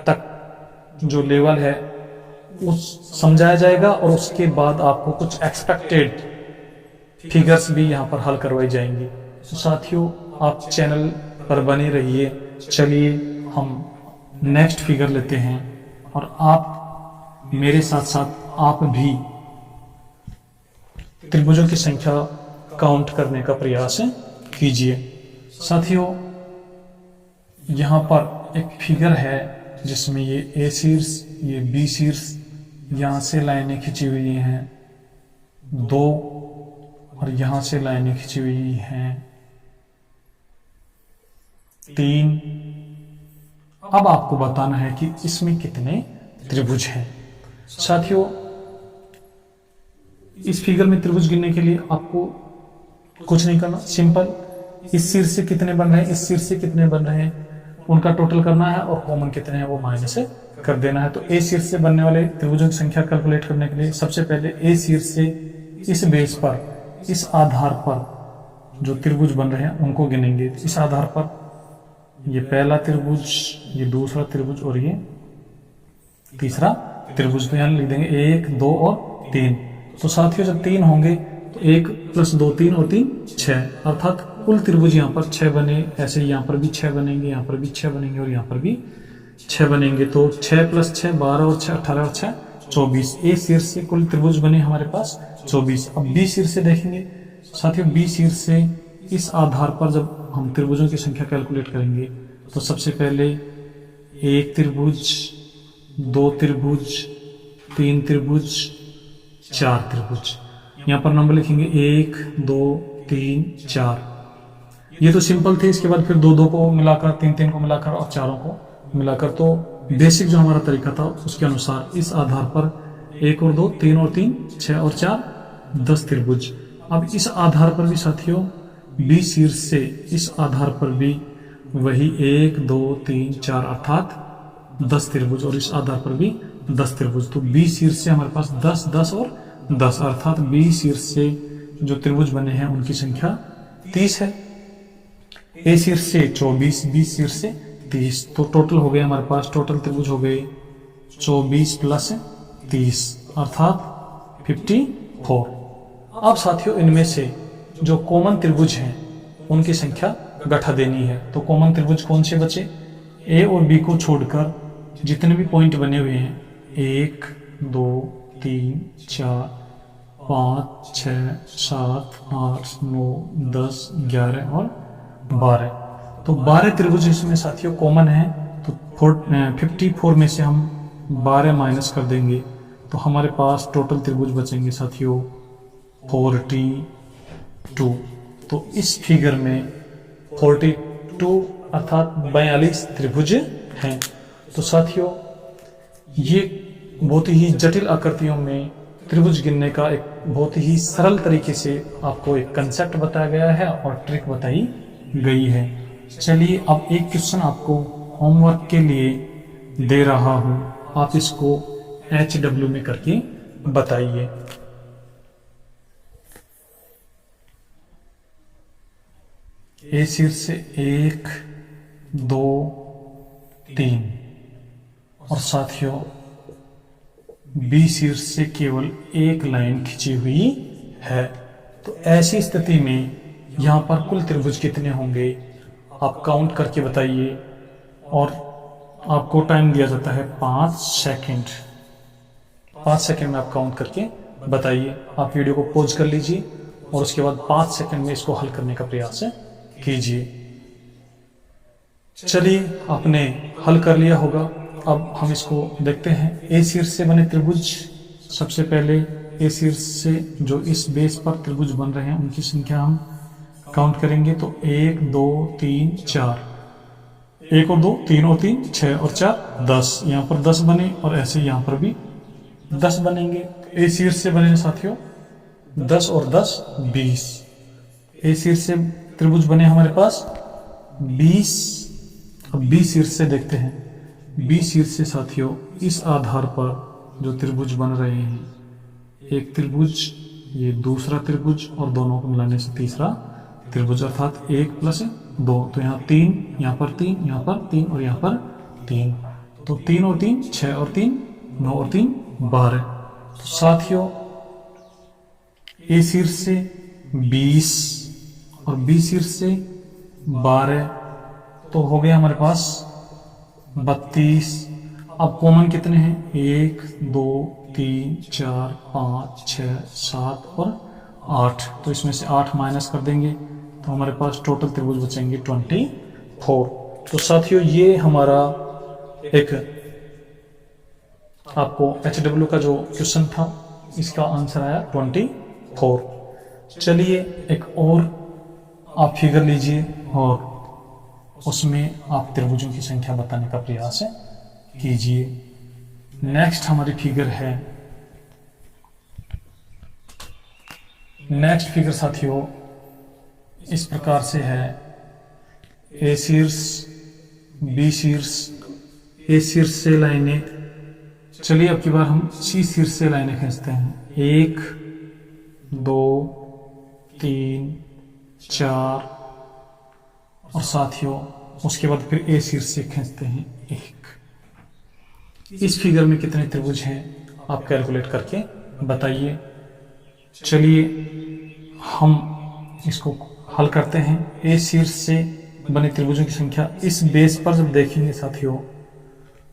तक जो लेवल है उस समझाया जाएगा और उसके बाद आपको कुछ एक्सपेक्टेड फिगर्स भी यहाँ पर हल करवाई जाएंगी। तो साथियों आप चैनल पर बने रहिए। चलिए हम नेक्स्ट फिगर लेते हैं और आप मेरे साथ साथ आप भी त्रिभुजों की संख्या काउंट करने का प्रयास कीजिए। साथियों यहाँ पर एक फिगर है जिसमें ये ए शीर्ष, ये बी शीर्ष, यहाँ से लाइनें खींची हुई हैं 2 और यहाँ से लाइनें खींची हुई हैं 3। अब आपको बताना है कि इसमें कितने त्रिभुज हैं। साथियों इस फिगर में त्रिभुज गिनने के लिए आपको कुछ नहीं करना, सिंपल इस शीर्ष से कितने बन रहे हैं, इस शीर्ष से कितने बन रहे हैं उनका टोटल करना है और कॉमन कितने हैं वो माइनस कर देना है। तो ए शीर्ष से बनने वाले त्रिभुजों की संख्या कैलकुलेट करने के लिए सबसे पहले ए शीर्ष से इस बेस पर इस आधार पर जो त्रिभुज बन रहे हैं उनको गिनेंगे। इस आधार पर ये पहला त्रिभुज, ये दूसरा त्रिभुज और ये तीसरा त्रिभुज। तो यहाँ लिख देंगे 1 2 और 3। तो साथियों जब 3 होंगे तो 1 + 2 3 और 3 6 अर्थात कुल त्रिभुज यहाँ पर 6 बने। ऐसे यहाँ पर भी 6 बनेंगे, यहाँ पर भी 6 बनेंगे और यहाँ पर भी 6 बनेंगे। तो 6 + 6 12 और 6 18 और 6 24। ए शीर्ष से कुल त्रिभुज बने हमारे पास 24। अब बी शीर्ष से देखेंगे साथियों, बी शीर्ष से इस आधार पर जब हम त्रिभुजों की संख्या कैलकुलेट करेंगे तो सबसे पहले 1 त्रिभुज, 2 त्रिभुज, 3 त्रिभुज, 4 त्रिभुज। यहाँ पर नंबर लिखेंगे 1 2 3 4। ये तो सिंपल थे। इसके बाद फिर 2 2 को मिलाकर, 3 3 को मिलाकर और 4 को मिलाकर। तो बेसिक जो हमारा तरीका था उसके अनुसार इस आधार पर 1 और 2 3 और 3 6 और 4 10 त्रिभुज। अब इस आधार पर भी साथियों बी शीर्ष से इस आधार पर भी वही 1 2 3 4 अर्थात 10 त्रिभुज और इस आधार पर भी 10 त्रिभुज। तो बी शीर्ष से हमारे पास 10 10 और 10 अर्थात बी शीर्ष से जो त्रिभुज बने हैं उनकी संख्या 30 है। ए शीर्ष से 24, बी शीर्ष से 30। तो टोटल हो गए हमारे पास, टोटल त्रिभुज हो गए 24 प्लस 30 अर्थात 54। अब साथियों इनमें से जो कॉमन त्रिभुज हैं उनकी संख्या गठा देनी है। तो कॉमन त्रिभुज कौन से बचे? ए और बी को छोड़कर जितने भी पॉइंट बने हुए हैं 1 2 3 4 5 6 7 8 9 10 11 और 12। तो 12 त्रिभुज इसमें साथियों कॉमन है। तो 54 में से हम 12 माइनस कर देंगे तो हमारे पास टोटल त्रिभुज बचेंगे साथियों 42। तो इस फिगर में 42 अर्थात 42 त्रिभुज हैं। तो साथियों ये बहुत ही जटिल आकृतियों में त्रिभुज गिनने का एक बहुत ही सरल तरीके से आपको एक कंसेप्ट बताया गया है और ट्रिक बताई गई है। चलिए अब एक क्वेश्चन आपको होमवर्क के लिए दे रहा हूं, आप इसको HW में करके बताइए। ए शीर्ष से 1 2 3 और साथियों बी शीर्ष से केवल एक लाइन खींची हुई है। तो ऐसी स्थिति में यहाँ पर कुल त्रिभुज कितने होंगे आप काउंट करके बताइए और आपको टाइम दिया जाता है 5 सेकंड। 5 सेकंड में आप काउंट करके बताइए। आप वीडियो को पॉज कर लीजिए और उसके बाद 5 सेकंड में इसको हल करने का प्रयास कीजिए। चलिए आपने हल कर लिया होगा। अब हम इसको देखते हैं। ए शीर्ष से बने त्रिभुज, सबसे पहले ए शीर्ष से जो इस बेस पर त्रिभुज बन रहे हैं उनकी संख्या हम काउंट करेंगे। तो 1 2 3 4, 1 और 2 3 और 3 6 और 4 10। यहाँ पर 10 बने और ऐसे यहाँ पर भी 10 बनेंगे। ए शीर्ष से बने साथियों 10 और 10 20। ए शीर्ष से त्रिभुज बने हमारे पास 20। अब बी शीर्ष से देखते हैं। बी शीर्ष से साथियों इस आधार पर जो त्रिभुज बन रहे हैं, एक त्रिभुज, ये दूसरा त्रिभुज और दोनों को मिलाने से तीसरा त्रिभुज अर्थात 1 + 2। तो यहाँ 3, यहाँ पर 3, यहाँ पर 3 और यहाँ पर 3। तो 3 और 3 6 और 3 9 और 3 12। तो साथियों ए शीर्ष से 20 और बी शीर्ष से 12, तो हो गया हमारे पास 32। अब कॉमन कितने हैं? 1 2 3 4 5 6 7 और 8। तो इसमें से 8 माइनस कर देंगे तो हमारे पास टोटल त्रिभुज बचेंगे 24। तो साथियों ये हमारा एक आपको HW का जो क्वेश्चन था इसका आंसर आया 24। चलिए एक और आप फिगर लीजिए और उसमें आप त्रिभुजों की संख्या बताने का प्रयास कीजिए। नेक्स्ट हमारी फिगर है, नेक्स्ट फिगर साथियों इस प्रकार से है। ए शीर्ष बी शीर्ष, ए शीर्ष से लाइनें, चलिए अब की बार हम सी शीर्ष से लाइनें खींचते हैं। 1 2 3 4 और साथियों उसके बाद फिर ए शीर्ष से खींचते हैं 1। इस फिगर में कितने त्रिभुज हैं आप कैलकुलेट करके बताइए। चलिए हम इसको हल करते हैं। ए शीर्ष से बने त्रिभुजों की संख्या इस बेस पर जब देखेंगे साथियों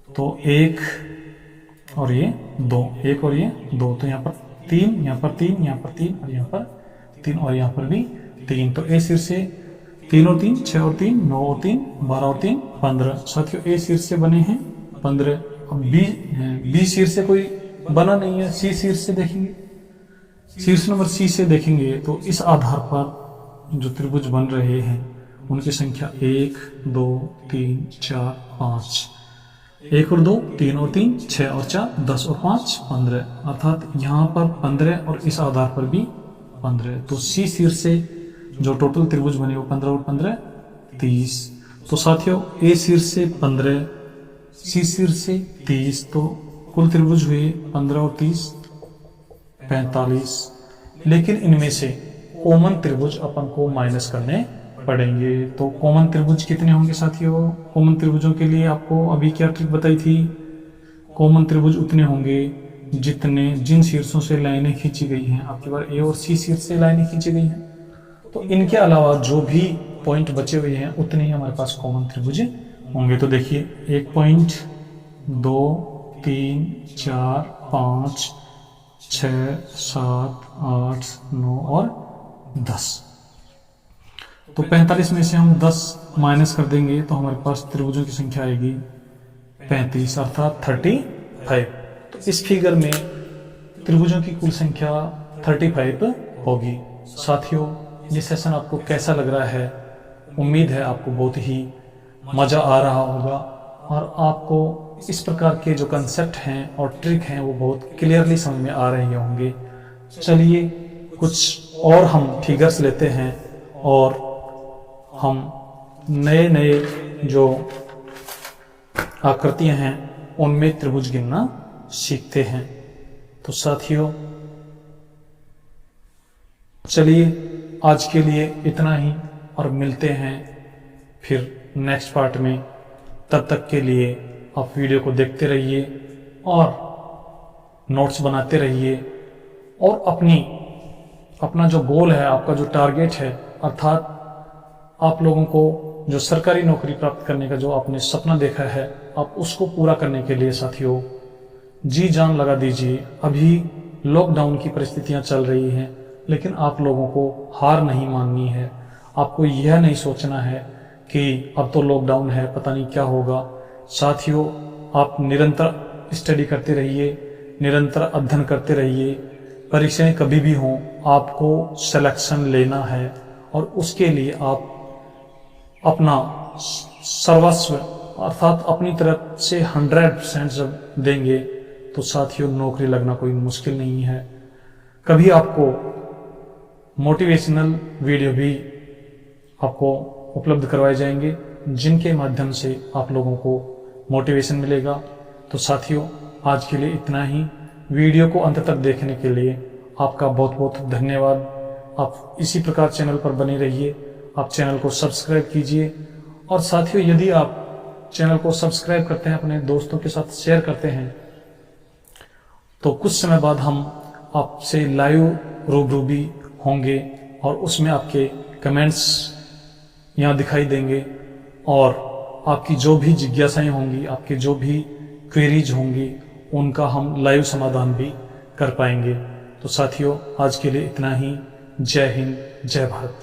तो 1 और ये 2, 1 और ये 2। तो यहाँ पर 3, यहाँ पर 3, यहाँ पर 3 और यहाँ पर 3 और यहाँ पर भी 3। तो ए शीर्ष से 3 और 3 6 और 3 9 और 3 12 और 3 15। साथियों ए शीर्ष से बने हैं 15। अब बी शीर्ष से कोई बना नहीं है। सी शीर्ष से देखेंगे, शीर्ष नंबर सी से देखेंगे तो इस आधार पर जो त्रिभुज बन रहे हैं उनकी संख्या 1 2 3 4 5। 1 और 2 3 और 3 6 और 4 10 और 5 15। अर्थात यहाँ पर 15 और इस आधार पर भी 15। तो सी शीर्ष से जो टोटल त्रिभुज बने वो 15 और 15 30। तो साथियों ए शीर्ष से 15, सी शीर्ष से 30, तो कुल त्रिभुज हुए 15 और 30 45। लेकिन इनमें से कॉमन त्रिभुज अपन को माइनस करने पढ़ेंगे। तो कॉमन त्रिभुज कितने होंगे साथियों? कॉमन त्रिभुजों के लिए आपको अभी क्या ट्रिक बताई थी? कॉमन त्रिभुज उतने होंगे जिन शीर्षों से लाइनें खींची गई हैं, आपके बार ए और सी शीर्ष से लाइनें खींची गई हैं। तो इनके अलावा जो भी पॉइंट बचे हुए हैं उतने ही हमारे पास कॉमन त्रिभुज होंगे। तो देखिए 1 पॉइंट, 2, 3, 4, 5, 6, 7, 8, 9 और 10। तो 45 में से हम 10 माइनस कर देंगे तो हमारे पास त्रिभुजों की संख्या आएगी 35 अर्थात 35। तो इस फिगर में त्रिभुजों की कुल संख्या 35 होगी। साथियों, ये सेशन आपको कैसा लग रहा है? उम्मीद है आपको बहुत ही मजा आ रहा होगा और आपको इस प्रकार के जो कंसेप्ट हैं और ट्रिक हैं वो बहुत क्लियरली समझ में आ रहे होंगे। चलिए कुछ और हम फिगर्स लेते हैं और हम नए नए जो आकृतियां हैं उनमें त्रिभुज गिनना सीखते हैं। तो साथियों चलिए आज के लिए इतना ही और मिलते हैं फिर नेक्स्ट पार्ट में। तब तक के लिए आप वीडियो को देखते रहिए और नोट्स बनाते रहिए और अपना जो गोल है, आपका जो टारगेट है, अर्थात आप लोगों को जो सरकारी नौकरी प्राप्त करने का जो आपने सपना देखा है, आप उसको पूरा करने के लिए साथियों जी जान लगा दीजिए। अभी लॉकडाउन की परिस्थितियां चल रही हैं, लेकिन आप लोगों को हार नहीं माननी है। आपको यह नहीं सोचना है कि अब तो लॉकडाउन है, पता नहीं क्या होगा। साथियों, आप निरंतर स्टडी करते रहिए, निरंतर अध्ययन करते रहिए। परीक्षाएं कभी भी हों, आपको सिलेक्शन लेना है और उसके लिए आप अपना सर्वस्व अर्थात अपनी तरफ से 100% जब देंगे तो साथियों नौकरी लगना कोई मुश्किल नहीं है। कभी आपको मोटिवेशनल वीडियो भी आपको उपलब्ध करवाए जाएंगे जिनके माध्यम से आप लोगों को मोटिवेशन मिलेगा। तो साथियों आज के लिए इतना ही। वीडियो को अंत तक देखने के लिए आपका बहुत बहुत धन्यवाद। आप इसी प्रकार चैनल पर बने रहिए, आप चैनल को सब्सक्राइब कीजिए और साथियों यदि आप चैनल को सब्सक्राइब करते हैं, अपने दोस्तों के साथ शेयर करते हैं, तो कुछ समय बाद हम आपसे लाइव रूबरू भी होंगे और उसमें आपके कमेंट्स यहाँ दिखाई देंगे और आपकी जो भी जिज्ञासाएं होंगी, आपकी जो भी क्वेरीज होंगी, उनका हम लाइव समाधान भी कर पाएंगे। तो साथियों आज के लिए इतना ही। जय हिंद, जय भारत।